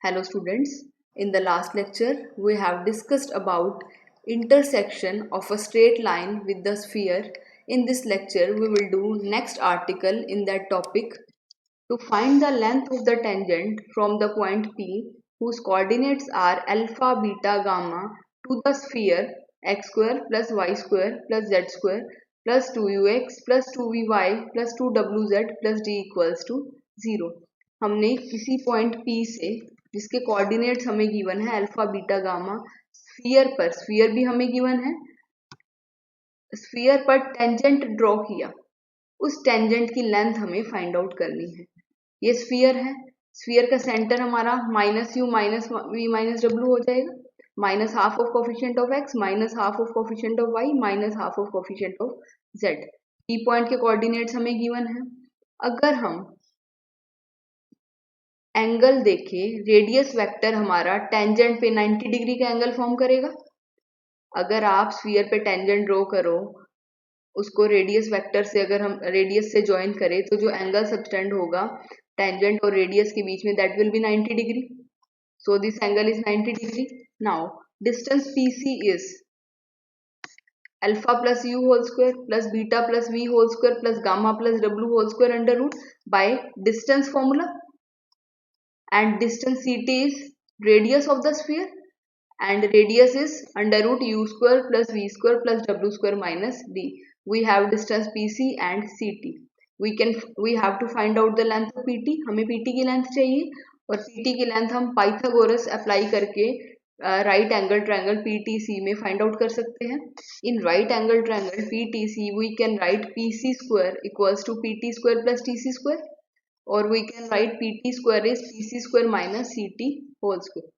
Hello students, in the last lecture we have discussed about intersection of a straight line with the sphere. In this lecture we will do next article in that topic. To find the length of the tangent from the point P whose coordinates are alpha, beta, gamma to the sphere x square plus y square plus z square plus 2ux plus 2vy plus 2wz plus d equals to 0. हमने किसी point P से जिसके coordinates हमें given है alpha beta gamma sphere भी हमें given है, sphere पर टेंजेंट ड्रॉ किया, उस टेंजेंट की लेंथ हमें फाइंड आउट करनी है। ये स्फीयर है, स्फीयर का सेंटर हमारा minus u minus v minus डब्ल्यू हो जाएगा, minus half of coefficient of x minus half of coefficient of y minus half of coefficient of z. P point के कोऑर्डिनेट्स हमें गिवन है। अगर हम एंगल देखें, रेडियस वेक्टर हमारा टेंजेंट पे 90 डिग्री का एंगल फॉर्म करेगा। अगर आप स्फीयर पे टेंजेंट ड्रॉ करो, उसको रेडियस वेक्टर से अगर हम रेडियस से ज्वाइन करें तो जो एंगल सबटेंड होगा टेंजेंट और रेडियस के बीच में that will be 90 degree. So this angle is 90 degree. Now distance PC is alpha plus u whole square plus beta plus v whole square plus gamma plus w whole square under root by distance formula, and distance CT is radius of the sphere and radius is under root u square plus v square plus w square minus d. We have distance PC and CT. We have to find out the length of PT. हमें PT की length चाहिए और PT की length हम Pythagoras apply करके right angle triangle PTC में find out कर सकते हैं. In right angle triangle PTC we can write PC square equals to PT square plus TC square, or we can write PT square is PC square minus CT whole square.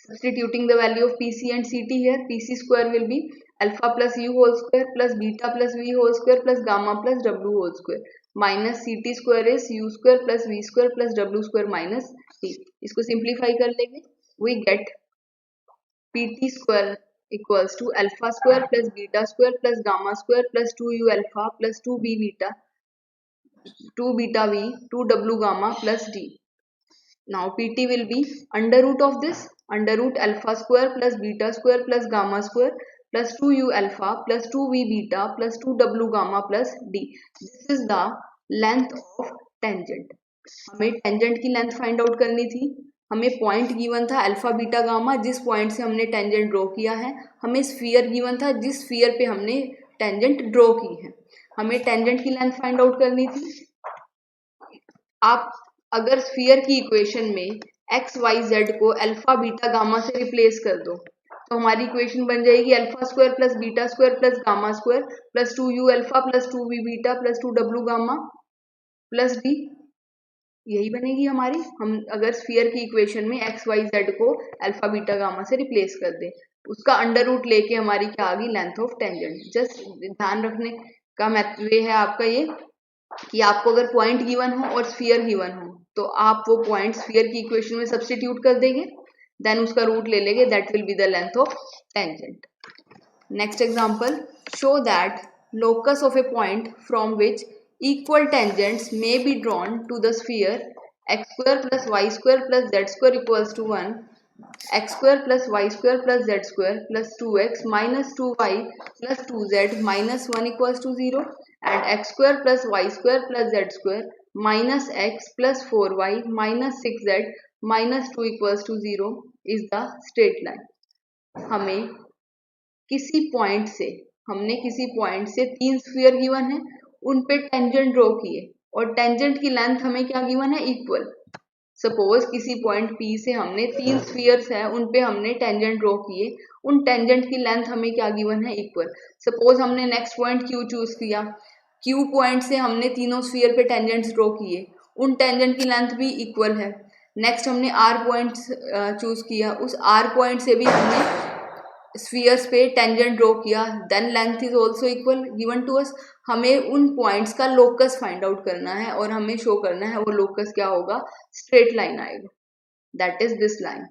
Substituting the value of PC and CT here, PC square will be alpha plus u whole square plus beta plus v whole square plus gamma plus w whole square minus CT square is u square plus v square plus w square minus t. इसको simplify कर लेंगे, we get PT square equals to alpha square plus beta square plus gamma square plus 2u alpha plus 2b beta 2 beta v 2 w gamma plus d. Now PT will be under root of this, under root alpha square plus beta square plus gamma square plus 2u alpha plus 2v beta plus 2w gamma plus d. This is the length of tangent. हमें tangent की length find out करनी थी. हमें point given था alpha beta gamma, जिस point से हमने tangent draw किया है. हमें स्फीयर गिवन था जिस स्फीयर पे हमने टेंजेंट ड्रॉ की है. हमें टेंजेंट की लेंथ फाइंड आउट करनी थी. आप अगर स्फीयर की इक्वेशन में एक्स वाई जेड को अल्फा बीटा गामा से रिप्लेस कर दो तो हमारी इक्वेशन बन जाएगी alpha square plus beta square plus gamma square plus 2u alpha plus 2v beta plus 2w gamma plus d. यही बनेगी हमारी. हम अगर स्फीयर की इक्वेशन में एक्स वाई जेड को अल्फा बीटा गामा से रिप्लेस कर दें, उसका अंडर रूट लेके हमारी क्या आ गई, लेंथ ऑफ टेंजेंट. जस्ट ध्यान रखने का वे है आपका ये कि आपको अगर पॉइंट गिवन हो और स्फीयर गिवन हो तो आप वो पॉइंट स्फीयर की इक्वेशन में सब्स्टिट्यूट कर देंगे, देन उसका रूट ले लेंगे, that will be the length of tangent. Next example, show that locus of a point from which equal tangents may be drawn to the sphere x square plus y square plus z square equals to 1, x square plus y square plus z square plus 2x minus 2y plus 2z minus 1 equals to 0, and x square plus y square plus z square minus x plus 4y minus 6z minus 2 equals to 0 is the straight line. हमें किसी point से हमने किसी point से 3 sphere given है, उन पे tangent draw किए और टेंजेंट की लेंथ हमें क्या गिवन है, इक्वल. सपोज किसी पॉइंट P से हमने 3 स्फीयर्स है, उन पे हमने टेंजेंट ड्रॉ किए, उन टेंजेंट की लेंथ हमें क्या गिवन है, इक्वल. सपोज हमने नेक्स्ट पॉइंट Q चूज किया, Q पॉइंट से हमने तीनों स्फीयर पे टेंजेंट्स ड्रॉ किए, उन टेंजेंट की लेंथ भी इक्वल है. नेक्स्ट हमने R पॉइंट चूज किया, उस R पॉइंट से भी हमने स्फीयर्स पे टेंजेंट ड्रॉ किया, then length is also equal given to us. हमें उन पॉइंट्स का लोकस फाइंड आउट करना है और हमें शो करना है वो लोकस क्या होगा, स्ट्रेट लाइन आएगा, that is this line.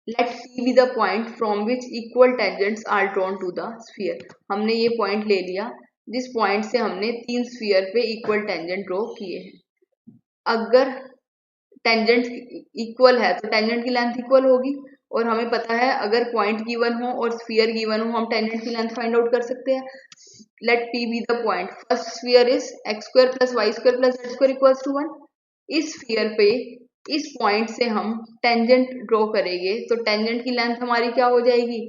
Let P be the point from which equal tangents are drawn to the sphere. हमने ये पॉइंट ले लिया जिस पॉइंट से हमने 3 स्फीयर पे इक्वल टेंजेंट ड्रॉ किए हैं. अगर टेंजेंट इक्वल है तो टेंजेंट की लेंथ इक्वल होगी, और हमें पता है अगर पॉइंट गिवन हो और स्फीयर गिवन हो हम टेंजेंट की लेंथ फाइंड आउट कर सकते हैं. Let p be the point. First sphere is x square plus y square plus z square equals to 1. इस स्फीयर पे इस पॉइंट से हम टेंजेंट ड्रॉ करेंगे तो टेंजेंट की लेंथ हमारी क्या हो जाएगी,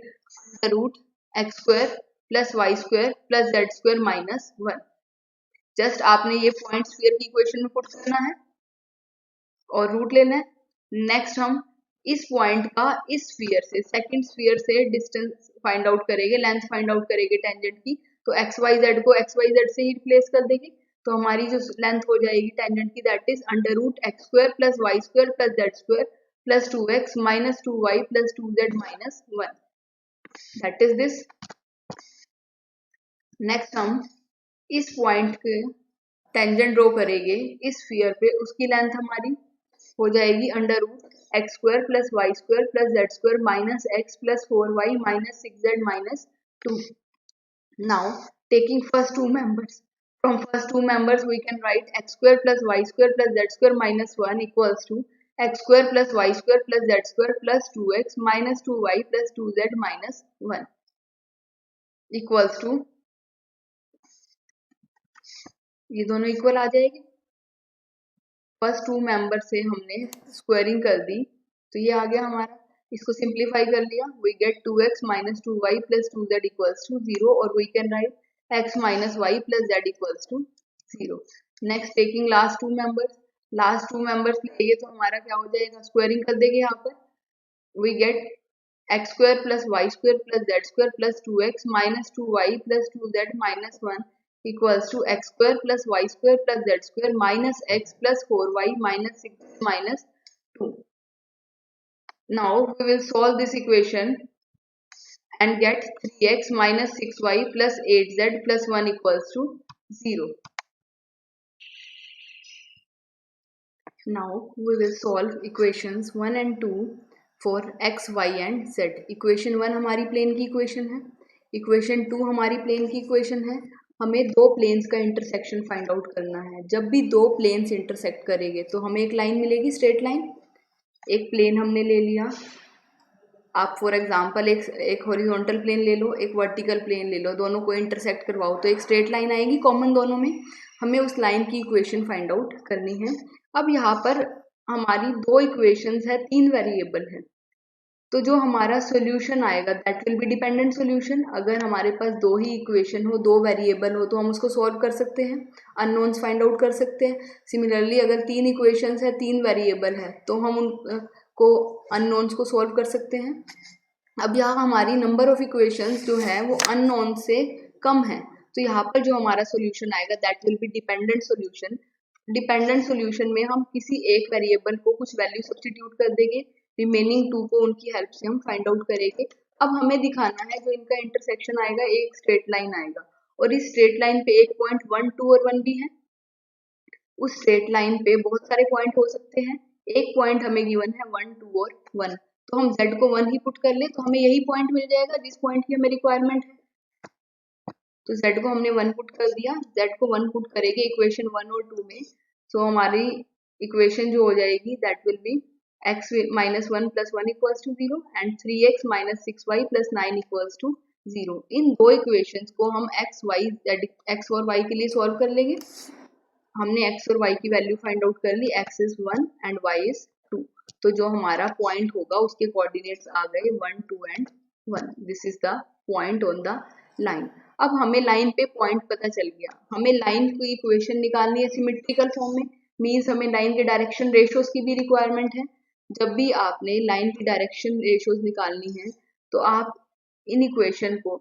root x square plus y square plus z square minus 1. जस्ट आपने ये पॉइंट स्फीयर की इक्वेशन में पुट करना है और रूट लेना है. नेक्स्ट हम इस पॉइंट का इस स्फीयर से सेकंड स्फीयर से डिस्टेंस फाइंड आउट करेंगे, लेंथ फाइंड आउट करेंगे टेंजेंट की. तो एक्स वाई जेड को एक्स वाई जेड से ही रिप्लेस कर देंगे तो हमारी जो लेंथ हो जाएगी टेंजेंट की that is under root x square plus y square plus z square plus 2x minus 2y plus 2z minus 1. That is this. Next हम इस पॉइंट के टेंजेंट ड्रॉ करेंगे इस स्फीयर पे, उसकी लेंथ हमारी हो जाएगी under root x square plus y square plus z square minus x plus 4y minus 6z minus 2. Now taking first two members, from first two members we can write x square plus y square plus z square minus 1 equals to x square plus y square plus z square plus 2x minus 2y plus 2z minus 1 equals to, ये दोनों equal आ जाएगी. First to member से हमने squaring कर दी तो ये आ गया हमारा. इसको सिंप्लीफाई कर लिया, we get 2x minus 2y plus 2z equals to 0 और we can write x minus y plus z equals to 0. Next taking last two members लेंगे तो हमारा क्या हो जाएगा, स्क्वायरिंग कर देंगे यहाँ पर. We get x square plus y square plus z square plus 2x minus 2y plus 2z minus 1 equals to x square plus y square plus z square minus x plus 4y minus 6 minus 2. Now we will solve this equation and get 3x minus 6y plus 8z plus 1 equals to 0. Now we will solve equations 1 and 2 for x, y and z. Equation 1 हमारी plane की equation है, equation 2 हमारी plane की equation है. हमें दो planes का intersection find out करना है. जब भी दो प्लेन्स इंटरसेक्ट करेंगे तो हमें एक लाइन मिलेगी, स्ट्रेट लाइन. एक प्लेन हमने ले लिया, आप फॉर एग्जांपल एक हॉरिजॉन्टल प्लेन ले लो, एक वर्टिकल प्लेन ले लो, दोनों को इंटरसेक्ट करवाओ तो एक स्ट्रेट लाइन आएगी कॉमन दोनों में. हमें उस लाइन की इक्वेशन फाइंड आउट करनी है. अब यहाँ पर हमारी दो इक्वेशंस है, तीन वेरिएबल है, तो जो हमारा सोल्यूशन आएगा that will be dependent solution. अगर हमारे पास दो ही इक्वेशन हो, दो वेरिएबल हो, तो हम उसको सॉल्व कर सकते हैं, अननोन्स फाइंड आउट कर सकते हैं. सिमिलरली अगर तीन इक्वेशंस है, तीन वेरिएबल है, तो हम उनको अननोन्स को सॉल्व कर सकते हैं. अब यहाँ हमारी नंबर ऑफ इक्वेशंस जो है वो अननोन से कम है, तो यहाँ पर जो हमारा सोल्यूशन आएगा that will be dependent solution. Dependent solution में हम किसी एक वेरिएबल को कुछ वैल्यू सब्स्टिट्यूट कर देंगे, रिमेनिंग टू को उनकी हेल्प से हम फाइंड आउट करेंगे. अब हमें दिखाना है जो इनका इंटरसेक्शन आएगा एक स्ट्रेट लाइन आएगा, और इस स्ट्रेट लाइन पे एक पॉइंट 1, 2 और 1 भी है. उस स्ट्रेट लाइन पे बहुत सारे पॉइंट हो सकते हैं, एक पॉइंट हमें गिवन है 1, 2 और 1, तो हम z को 1 ही पुट कर ले तो हमें यही पॉइंट मिल जाएगा जिस पॉइंट की हमें रिक्वायरमेंट है. तो z को हमने 1 पुट कर दिया, z को 1 पुट करेंगे इक्वेशन 1 और 2 में, तो हमारी इक्वेशन जो हो जाएगी that will be x minus 1 plus 1 equals to 0 and 3x minus 6y plus 9 equals to 0. इन दो इक्वेशंस को हम x और y के लिए सॉल्व कर लेंगे. हमने x और y की वैल्यू फाइंड आउट कर ली, x is 1 and y is 2. तो जो हमारा पॉइंट होगा उसके कोऑर्डिनेट्स आ गए 1, 2 and 1. This is the point on the line. अब हमें लाइन पे पॉइंट पता चल गया, हमें लाइन की इक्वेशन निकालनी है सिमेट्रिकल फॉर्म में, मीन्स हमें लाइन के डायरेक्शन रेशियोज की भी रिक्वायरमेंट है. जब भी आपने लाइन की डायरेक्शन रेशियोज निकालनी है तो आप इन इक्वेशन को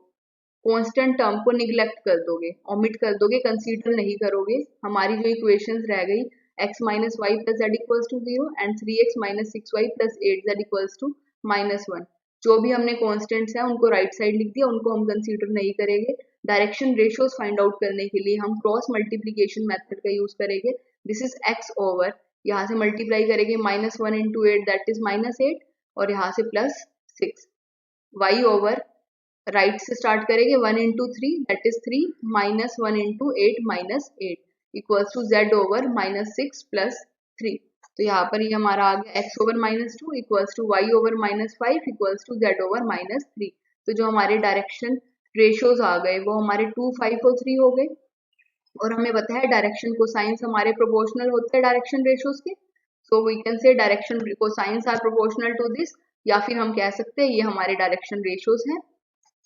कांस्टेंट टर्म को निगलेक्ट कर दोगे, ओमिट कर दोगे, कंसीडर नहीं करोगे. हमारी जो इक्वेशंस रह गई x minus y plus z equals to 0 and 3x minus 6y plus 8z equals to -1. जो भी हमने कॉन्स्टेंट्स हैं उनको राइट साइड लिख दिया, उनको हम कंसीडर नहीं करेंगे. डायरेक्शन रेशियोज फाइंड आउट करने के लिए हम क्रॉस मल्टीप्लीकेशन मेथड का यूज करेंगे. दिस इज x ओवर, यहाँ से मल्टीप्लाई करेंगे -1 इंटू 8 दैट इज -8 और यहाँ से +6. y ओवर राइट से स्टार्ट करेंगे 1 into 3 that is 3 -1 into 8 -8 equals to z over -6 plus 3। तो यहाँ पर ये हमारा आ गया x over -2 equals to y over -5 equals to z over -3। तो जो हमारे डायरेक्शन रेशियोज आ गए वो हमारे 2, 5 और 3 हो गए। और हमें पता है डायरेक्शन कोसाइंस हमारे प्रोपोर्शनल होते हैं डायरेक्शन रेशियोज के। So we can say direction cosines are proportional to this, या फिर हम कह सकते हैं ये हमारे डायरेक्शन रेशियोज हैं।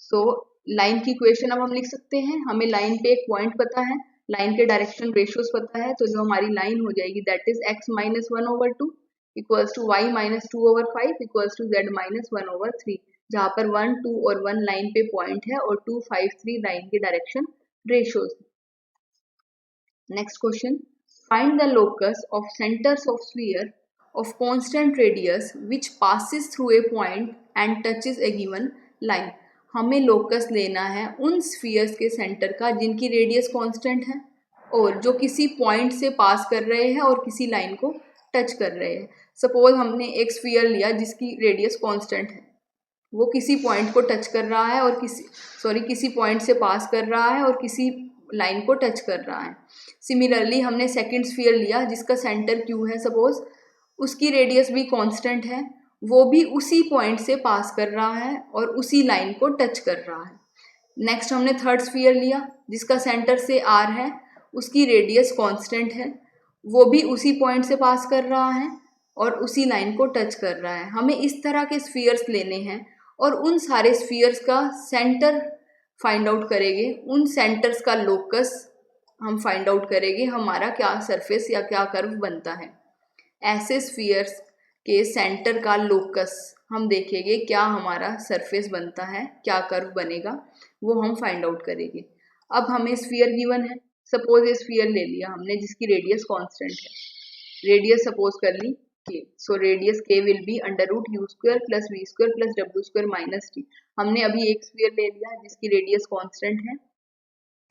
सो लाइन की इक्वेशन अब हम लिख सकते हैं। हमें लाइन पे एक पॉइंट पता है, लाइन के डायरेक्शन रेशियोज पता है, तो जो हमारी लाइन हो जाएगी that is x -1 over 2 equals to y -2 over 5 equals to z -1 over 3, जहाँ पर 1, 2 और 1 लाइन पे पॉइंट है और 2, 5, 3 लाइन के direction ratios. Next question. Find the locus of centers of sphere of constant radius which passes through a point and touches a given line. हमें locus लेना है उन स्फीयर्स के सेंटर का जिनकी रेडियस कांस्टेंट है और जो किसी पॉइंट से पास कर रहे हैं और किसी लाइन को टच कर रहे हैं। सपोज हमने एक स्फीयर लिया जिसकी रेडियस कांस्टेंट है, वो किसी पॉइंट को टच कर रहा है और किसी पॉइंट से पास कर रहा है और किसी लाइन को टच कर रहा है। सिमिलरली हमने सेकंड स्फीयर लिया जिसका सेंटर Q है, सपोज उसकी रेडियस भी कांस्टेंट है, वो भी उसी पॉइंट से पास कर रहा है और उसी लाइन को टच कर रहा है। नेक्स्ट हमने थर्ड स्फीयर लिया जिसका सेंटर से R है, उसकी रेडियस कांस्टेंट है, वो भी उसी पॉइंट से पास कर रहा है और उसी लाइन को टच कर रहा है। हमें इस तरह के स्फीयर्स लेने हैं और उन सारे स्फीयर्स का सेंटर फाइंड आउट करेंगे, उन सेंटर्स का लोकस हम फाइंड आउट करेंगे, हमारा क्या सरफेस या क्या कर्व बनता है। ऐसे स्फीयर्स के सेंटर का लोकस हम देखेंगे क्या हमारा सरफेस बनता है, क्या कर्व बनेगा, वो हम फाइंड आउट करेंगे। अब हमें स्फीयर गिवन है, सपोज ये स्फीयर ले लिया हमने जिसकी रेडियस कांस्टेंट है, रेडियस सपोज कर ली k, so radius k will be √u² plus v² plus w² minus t। हमने अभी एक स्फीयर ले लिया जिसकी रेडियस कांस्टेंट है,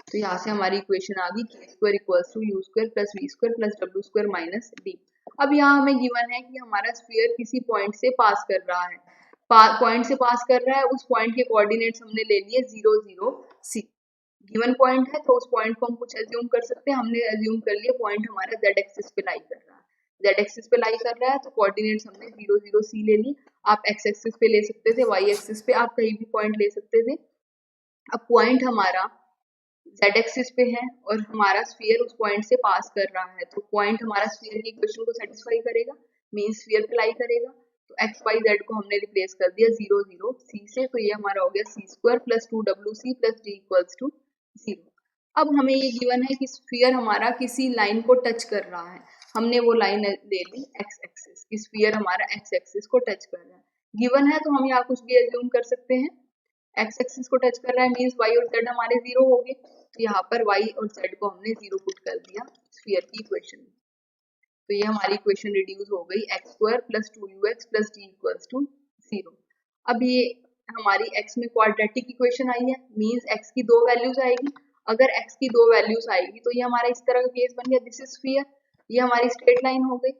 तो यहाँ से हमारी इक्वेशन आ गई k² equals to u² plus v² plus w² minus d। अब यहाँ हमें गिवन है कि हमारा स्फीयर किसी पॉइंट से पास कर रहा है, पॉइंट से पास कर रहा है, उस पॉइंट के कोऑर्डिनेट्स हमने ले लिए 0, 0, c। गिवन पॉइंट है तो उस पॉइंट को हम कुछ एज्यूम कर सकते हैं। हमने एज्यूम कर लिया पॉइंट हमारा z एक्सिस पे लाई कर रहा है, z एक्सिस पे लाई कर रहा है तो कोऑर्डिनेट्स हमने 0, 0, c ले ली। आप x एक्सिस पे ले सकते थे, y एक्सिस पे आप कहीं भी पॉइंट ले सकते थे। अब पॉइंट हमारा z एक्सिस पे है और हमारा स्फीयर उस पॉइंट से पास कर रहा है, तो पॉइंट हमारा स्फीयर की इक्वेशन को सेटिस्फाई करेगा, मीन स्फीयर पे लाई करेगा। तो x, y, z को हमने रिप्लेस कर दिया 0, 0, c से, तो ये हमारा हो गया c² plus 2wc plus d equals to 0। अब हमें ये गिवन है कि स्फीयर हमारा किसी लाइन को टच कर रहा है, हमने वो लाइन ले ली x एक्सिस, स्फीयर हमारा x एक्सिस को टच कर रहा है। गिवन है तो हम यहाँ कुछ भी एज्यूम कर सकते हैं, x एक्सिस को टच कर रहा है मींस y और z हमारे 0 हो गए, तो यहाँ पर y और z को हमने 0 पुट कर दिया स्फीयर की इक्वेशन में। तो ये हमारी इक्वेशन रिड्यूस हो गई x² plus 2ux plus d equals to 0। अब ये हमारी x में क्वाड्रेटिक इक्वेशन आई है, मींस x की 2 वैल्यूज आएगी। अगर x की 2 वैल्यूज आएगी तो ये हमारा इस तरह का केस बन गया, दिस इज स्फीयर, ये हमारी स्ट्रेट लाइन हो गई।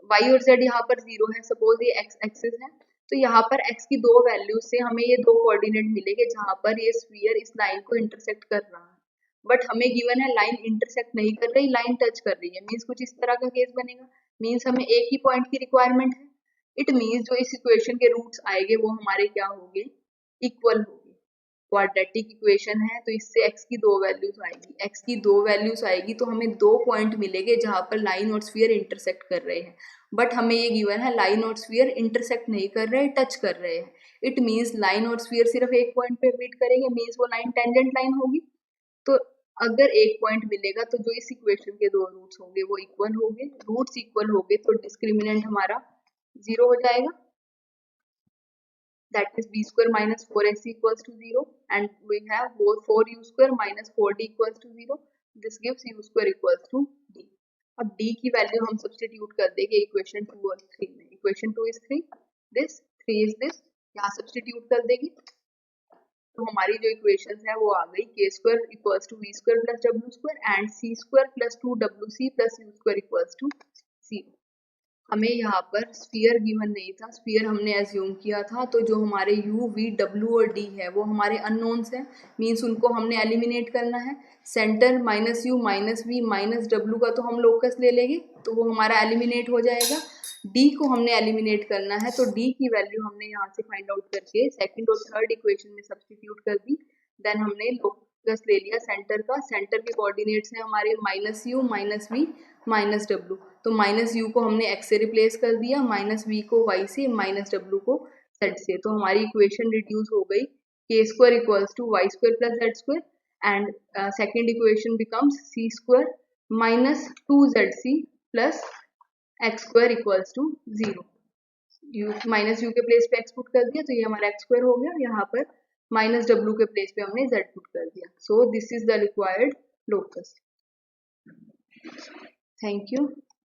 y और z यहाँ पर 0 है, सपोज ये x एक्सिस है, तो यहाँ पर x की 2 वैल्यूज से हमें ये 2 कोऑर्डिनेट मिलेंगे जहाँ पर ये स्फीयर इस लाइन को इंटरसेक्ट कर रहा है। बट हमें गिवन है लाइन इंटरसेक्ट नहीं कर रही, लाइन टच कर रही है, मींस कुछ इस तरह का केस बनेगा। मींस हमें एक ही पॉइंट की रिक्वायरमेंट है, इट मींस जो इस इक्वेशन के रूट्स आएंगे वो हमारे क्या होंगे, इक्वल होंगे। क्वाड्रेटिक इक्वेशन है तो इससे x की 2 वैल्यूज आएगी, x की 2 वैल्यूज आएगी तो हमें 2 पॉइंट मिलेंगे जहां पर लाइन और स्फीयर इंटरसेक्ट कर रहे हैं। बट हमें ये गिवन है लाइन और स्फीयर इंटरसेक्ट नहीं कर रहे, टच कर रहे हैं। इट मींस लाइन और स्फीयर सिर्फ एक पॉइंट पे मीट करेंगे, मींस वो लाइन टेंजेंट लाइन होगी। तो अगर एक पॉइंट मिलेगा तो जो इस इक्वेशन के 2 रूट्स होंगे वो इक्वल होंगे, रूट्स इक्वल होंगे तो डिस्क्रिमिनेंट हमारा 0 हो जाएगा, that is b² minus 4ac equals to 0 and we have both 4u² minus 4d equals to 0, this gives u² equals to d। अब d की वैल्यू हम सब्स्टिट्यूट कर देंगे इक्वेशन 2 और 3 में। Equation 2 is 3, this 3 is this, यहाँ substitute कर देंगे तो हमारी जो इक्वेशन है वो आ गई k² equals to v² plus w² and c² plus 2wc plus u² equals to 0। हमें यहाँ पर स्फीयर गिवन नहीं था, स्फीयर हमने एज्यूम किया था, तो जो हमारे u, v, w और d है वो हमारे अननोन्स हैं, मीन्स उनको हमने एलिमिनेट करना है। Centre minus u minus v minus w का तो हम लोकस ले लेंगे, तो वो हमारा एलिमिनेट हो जाएगा। d को हमने एलिमिनेट करना है, तो d की वैल्यू हमने यहाँ से फाइंड आउट करके सेकंड और थर्ड इक्वेशन में सब्स्टिट्यूट कर दी। देन हमने लोकस ले लिया सेंटर का, सेंटर के कोऑर्डिनेट्स हैं हमारे minus u minus v minus w, तो माइनस u को हमने x से रिप्लेस कर दिया, माइनस v को y से, माइनस w को z से, तो हमारी इक्वेशन रिड्यूस हो गई k square equals to y square plus z square and second equation becomes c square minus 2zc plus x square equals to 0। U minus u के place पे x put कर दिया, तो ये हमारा x स्क्वायर हो गया, यहाँ पर माइनस w के प्लेस पे हमने z पुट कर दिया। So this is the required locus. Thank you.